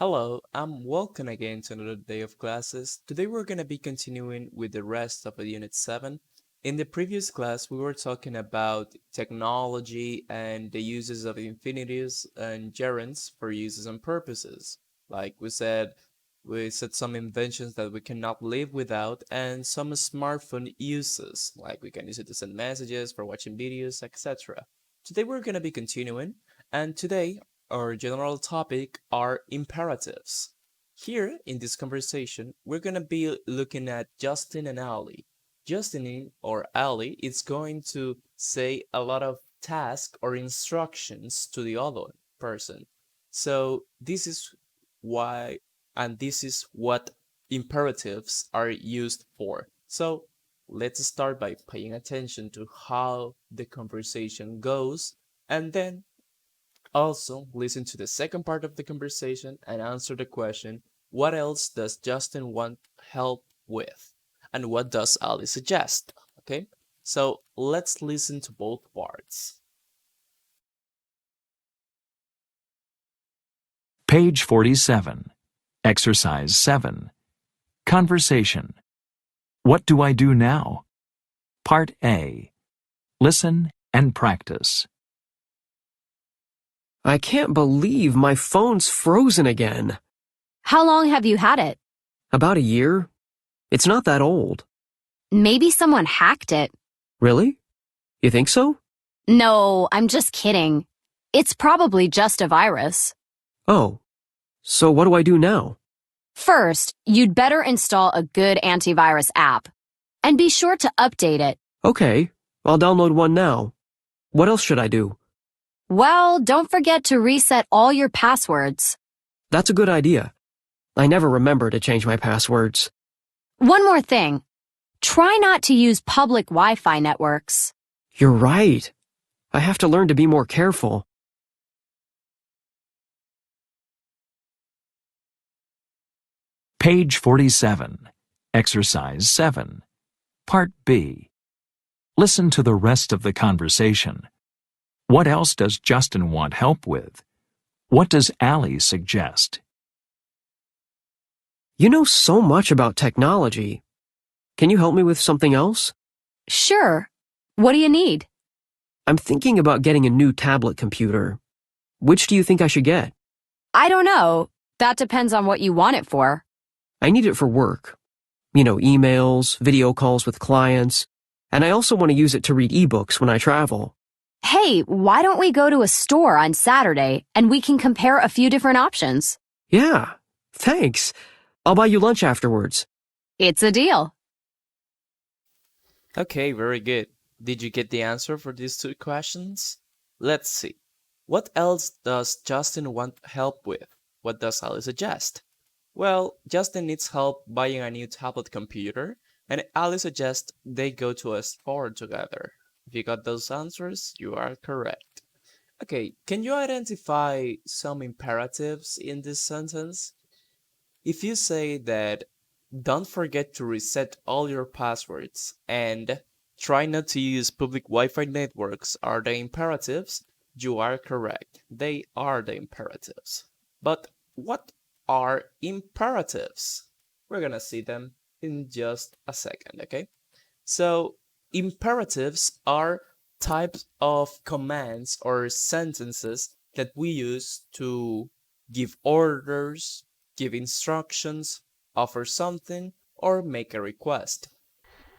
Hello, I'm welcome again to another day of classes. Today we're going to be continuing with the rest of Unit 7. In the previous class, we were talking about technology and the uses of infinitives and gerunds for uses and purposes. Like we said some inventions that we cannot live without and some smartphone uses, like we can use it to send messages, for watching videos, etc. Today we're going to be continuing, and today our general topic are imperatives. Here in this conversation, we're going to be looking at Justin and Ali. Justin or Ali is going to say a lot of tasks or instructions to the other person. So this is why, and this is what imperatives are used for. So let's start by paying attention to how the conversation goes, and then also, listen to the second part of the conversation and answer the question, what else does Justin want help with? And what does Ali suggest? Okay, so let's listen to both parts. Page 47. Exercise 7. Conversation. What do I do now? Part A. Listen and practice. I can't believe my phone's frozen again. How long have you had it? About a year? It's not that old. Maybe someone hacked it. Really? You think so? No, I'm just kidding. It's probably just a virus. Oh. So what do I do now? First, you'd better install a good antivirus app. And be sure to update it. Okay, I'll download one now. What else should I do? Well, don't forget to reset all your passwords. That's a good idea. I never remember to change my passwords. One more thing. Try not to use public Wi-Fi networks. You're right. I have to learn to be more careful. Page 47. Exercise 7. Part B. Listen to the rest of the conversation. What else does Justin want help with? What does Ali suggest? You know so much about technology. Can you help me with something else? Sure. What do you need? I'm thinking about getting a new tablet computer. Which do you think I should get? I don't know. That depends on what you want it for. I need it for work. You know, emails, video calls with clients, and I also want to use it to read ebooks when I travel. Hey, why don't we go to a store on Saturday and we can compare a few different options? Yeah, thanks. I'll buy you lunch afterwards. It's a deal. Okay, very good. Did you get the answer for these two questions? Let's see. What else does Justin want help with? What does Ali suggest? Well, Justin needs help buying a new tablet computer, and Ali suggests they go to a store together. If you got those answers, you are correct. Okay, can you identify some imperatives in this sentence? If you say that don't forget to reset all your passwords and try not to use public Wi-Fi networks are the imperatives, you are correct. They are the imperatives. But what are imperatives? We're gonna see them in just a second, okay? So imperatives are types of commands or sentences that we use to give orders, give instructions, offer something, or make a request.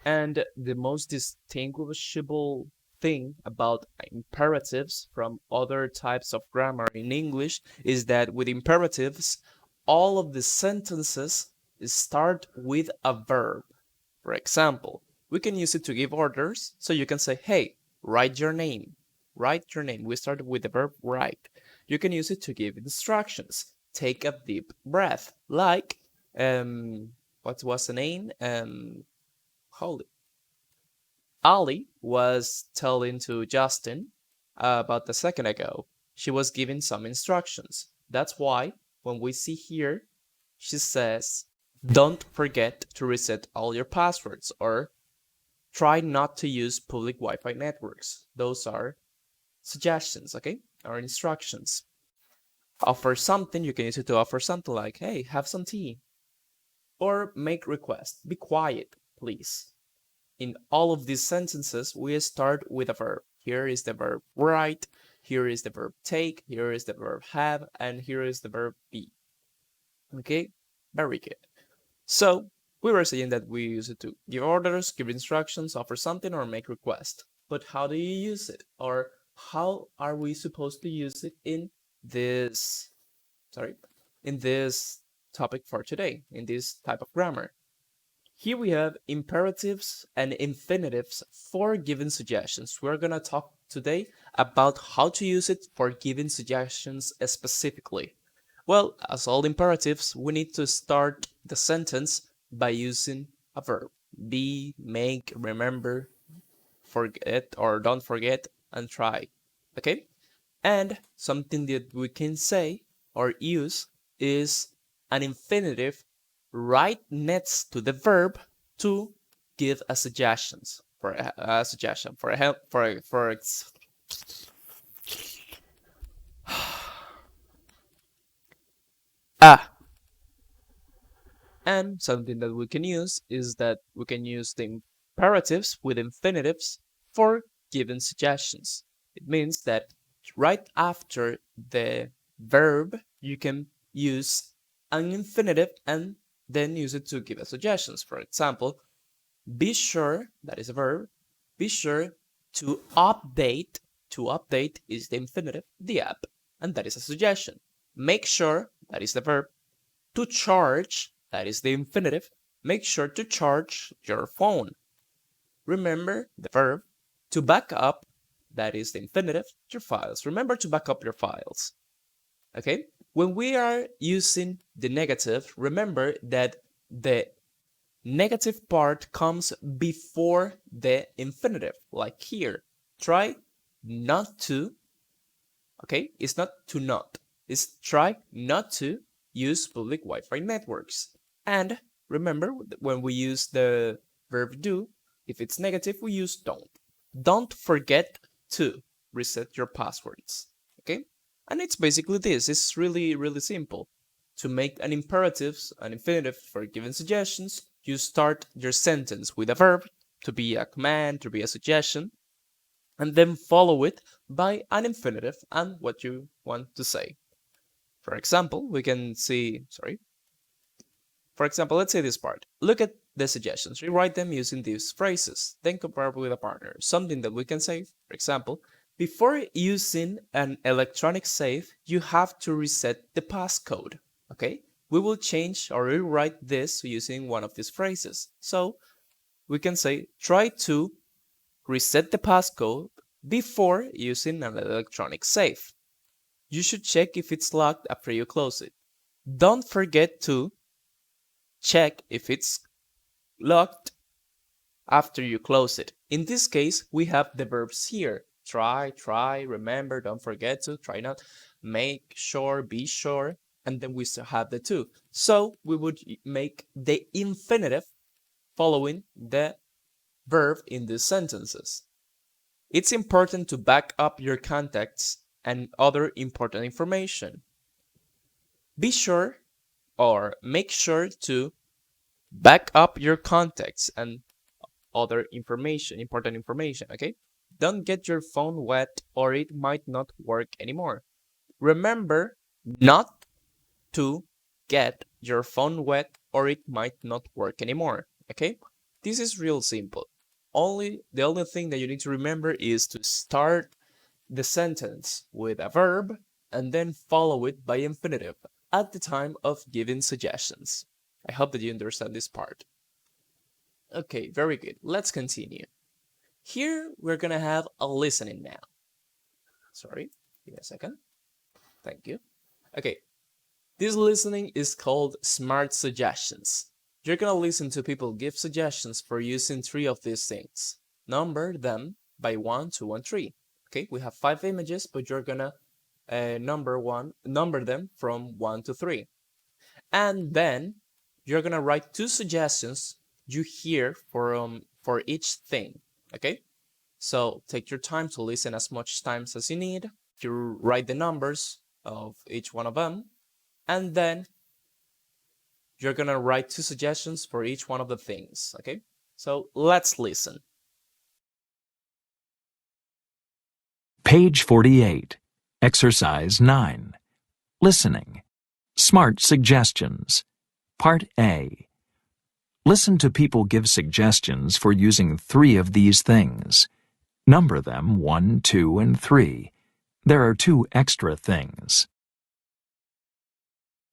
And the most distinguishable thing about imperatives from other types of grammar in English is that with imperatives, all of the sentences start with a verb. For example, we can use it to give orders, so you can say, hey, write your name. Write your name. We start with the verb write. You can use it to give instructions. Take a deep breath, like, what was the name? Holy. Ali was telling to Justin about a second ago. She was giving some instructions. That's why when we see here, she says, don't forget to reset all your passwords, or try not to use public Wi-Fi networks. Those are suggestions, okay? Or instructions. Offer something, you can use it to offer something like, hey, have some tea. Or make request, be quiet, please. In all of these sentences, we start with a verb. Here is the verb write, here is the verb take, here is the verb have, and here is the verb be. Okay, very good. So we were saying that we use it to give orders, give instructions, offer something, or make request. But how do you use it? Or how are we supposed to use it in this, in this topic for today, in this type of grammar? Here we have imperatives and infinitives for giving suggestions. We're going to talk today about how to use it for giving suggestions specifically. Well, as all imperatives, we need to start the sentence by using a verb. Be, make, remember, forget, or don't forget, and try. Okay? And something that we can say or use is an infinitive right next to the verb to give a suggestions for a suggestion for a help for ah. And something that we can use is that we can use the imperatives with infinitives for giving suggestions. It means that right after the verb, you can use an infinitive and then use it to give us suggestions. For example, be sure, that is a verb, be sure to update is the infinitive, the app, and that is a suggestion. Make sure, that is the verb, to charge, that is the infinitive, make sure to charge your phone. Remember the verb, to back up, that is the infinitive, your files. Remember to back up your files. Okay? When we are using the negative, remember that the negative part comes before the infinitive, like here. Try not to, okay? It's not to not. It's try not to use public Wi-Fi networks. And remember, when we use the verb do, if it's negative, we use don't. Don't forget to reset your passwords, okay? And it's basically this. It's really, really simple. To make an imperative, an infinitive for given suggestions, you start your sentence with a verb to be a command, to be a suggestion, and then follow it by an infinitive and what you want to say. For example, we can see, for example, let's say this part. Look at the suggestions. Rewrite them using these phrases, then compare with a partner. Something that we can say, for example, before using an electronic safe, you have to reset the passcode. Okay? We will change or rewrite this using one of these phrases. So we can say, try to reset the passcode before using an electronic safe. You should check if it's locked after you close it. Don't forget to check if it's locked after you close it. In this case, we have the verbs here. Try, remember, don't forget to, try not, make sure, be sure, and then we still have the to. So we would make the infinitive following the verb in these sentences. It's important to back up your contacts and other important information. Be sure or make sure to back up your contacts and other information, important information, okay? Don't get your phone wet or it might not work anymore. Remember not to get your phone wet or it might not work anymore, okay? This is real simple. The only thing that you need to remember is to start the sentence with a verb and then follow it by infinitive at the time of giving suggestions. I hope that you understand this part. Okay, very good. Let's continue. Here we're gonna have a listening now. Sorry, give me a second. Thank you. Okay, this listening is called smart suggestions. You're gonna listen to people give suggestions for using three of these things. Number them by 1, 2, and 3. Okay, we have 5 images, but you're gonna number them from 1 to 3. And then you're gonna write 2 suggestions you hear for each thing. Okay, so take your time to listen as much times as you need. You write the numbers of each one of them, and then you're gonna write 2 suggestions for each one of the things, okay? So let's listen. Page 48. Exercise 9. Listening. Smart suggestions. Part A. Listen to people give suggestions for using 3 of these things. Number them 1, 2, and 3. There are 2 extra things.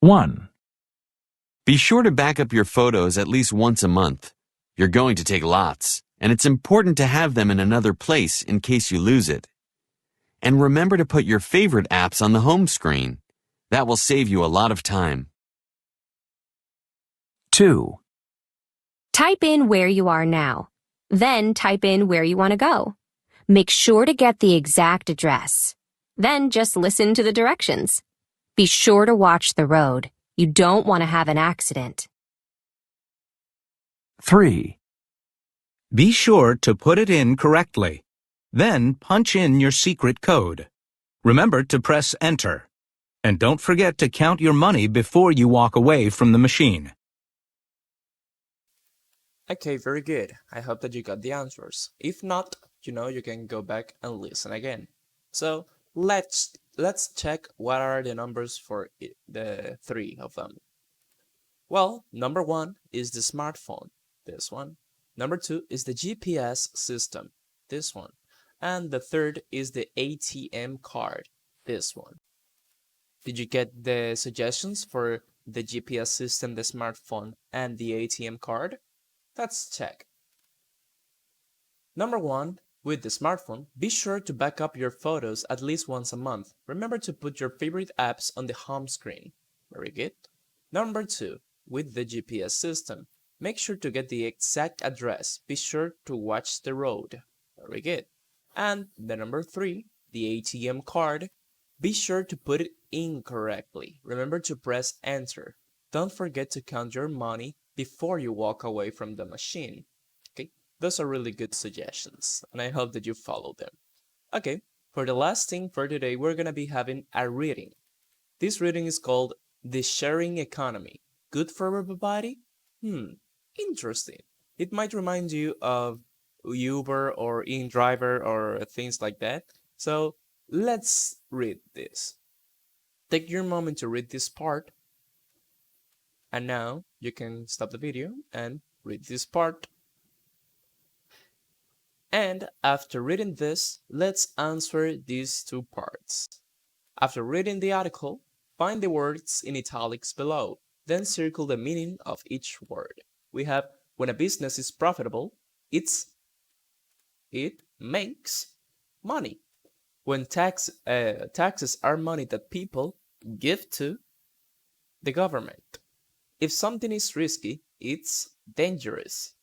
1. Be sure to back up your photos at least once a month. You're going to take lots, and it's important to have them in another place in case you lose it. And remember to put your favorite apps on the home screen. That will save you a lot of time. 2. Type in where you are now. Then type in where you want to go. Make sure to get the exact address. Then just listen to the directions. Be sure to watch the road. You don't want to have an accident. 3. Be sure to put it in correctly. Then punch in your secret code. Remember to press Enter. And don't forget to count your money before you walk away from the machine. Okay, very good. I hope that you got the answers. If not, you can go back and listen again. So let's check what are the numbers for the 3 of them. Well, number 1 is the smartphone, this one. Number 2 is the GPS system, this one. And the third is the ATM card, this one. Did you get the suggestions for the GPS system, the smartphone, and the ATM card? Let's check. Number 1, with the smartphone, be sure to back up your photos at least once a month. Remember to put your favorite apps on the home screen. Very good. Number 2, with the GPS system, make sure to get the exact address. Be sure to watch the road. Very good. And the number 3, the ATM card, be sure to put it in correctly. Remember to press Enter. Don't forget to count your money before you walk away from the machine. Okay, those are really good suggestions, and I hope that you follow them. Okay, for the last thing for today, we're gonna be having a reading. This reading is called The Sharing Economy. Good for everybody? Interesting. It might remind you of Uber or InDriver or things like that. So let's read this. Take your moment to read this part. And now you can stop the video and read this part. And after reading this, let's answer these 2 parts. After reading the article, find the words in italics below, then circle the meaning of each word. We have, when a business is profitable, it makes money. When taxes are money that people give to the government. If something is risky, it's dangerous.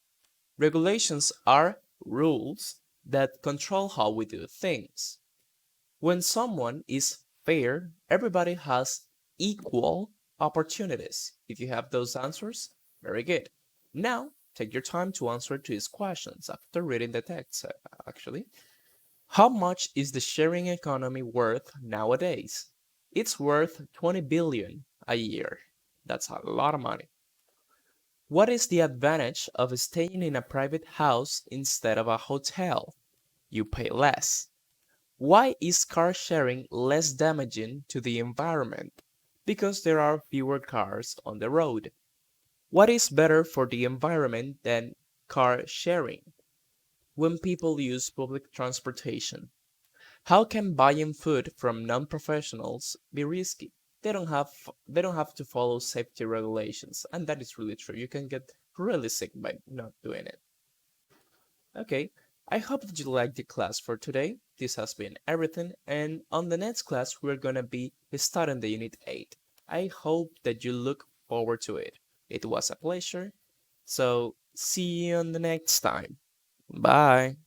Regulations are rules that control how we do things. When someone is fair, everybody has equal opportunities. If you have those answers, very good. Now, take your time to answer to these questions after reading the text, actually. How much is the sharing economy worth nowadays? It's worth 20 billion a year. That's a lot of money. What is the advantage of staying in a private house instead of a hotel? You pay less. Why is car sharing less damaging to the environment? Because there are fewer cars on the road. What is better for the environment than car sharing? When people use public transportation. How can buying food from non-professionals be risky? They don't have to follow safety regulations, and that is really true. You can get really sick by not doing it. Okay, I hope that you liked the class for today. This has been everything, and on the next class we're gonna be starting the Unit 8. I hope that you look forward to it. It was a pleasure. So see you on the next time. Bye.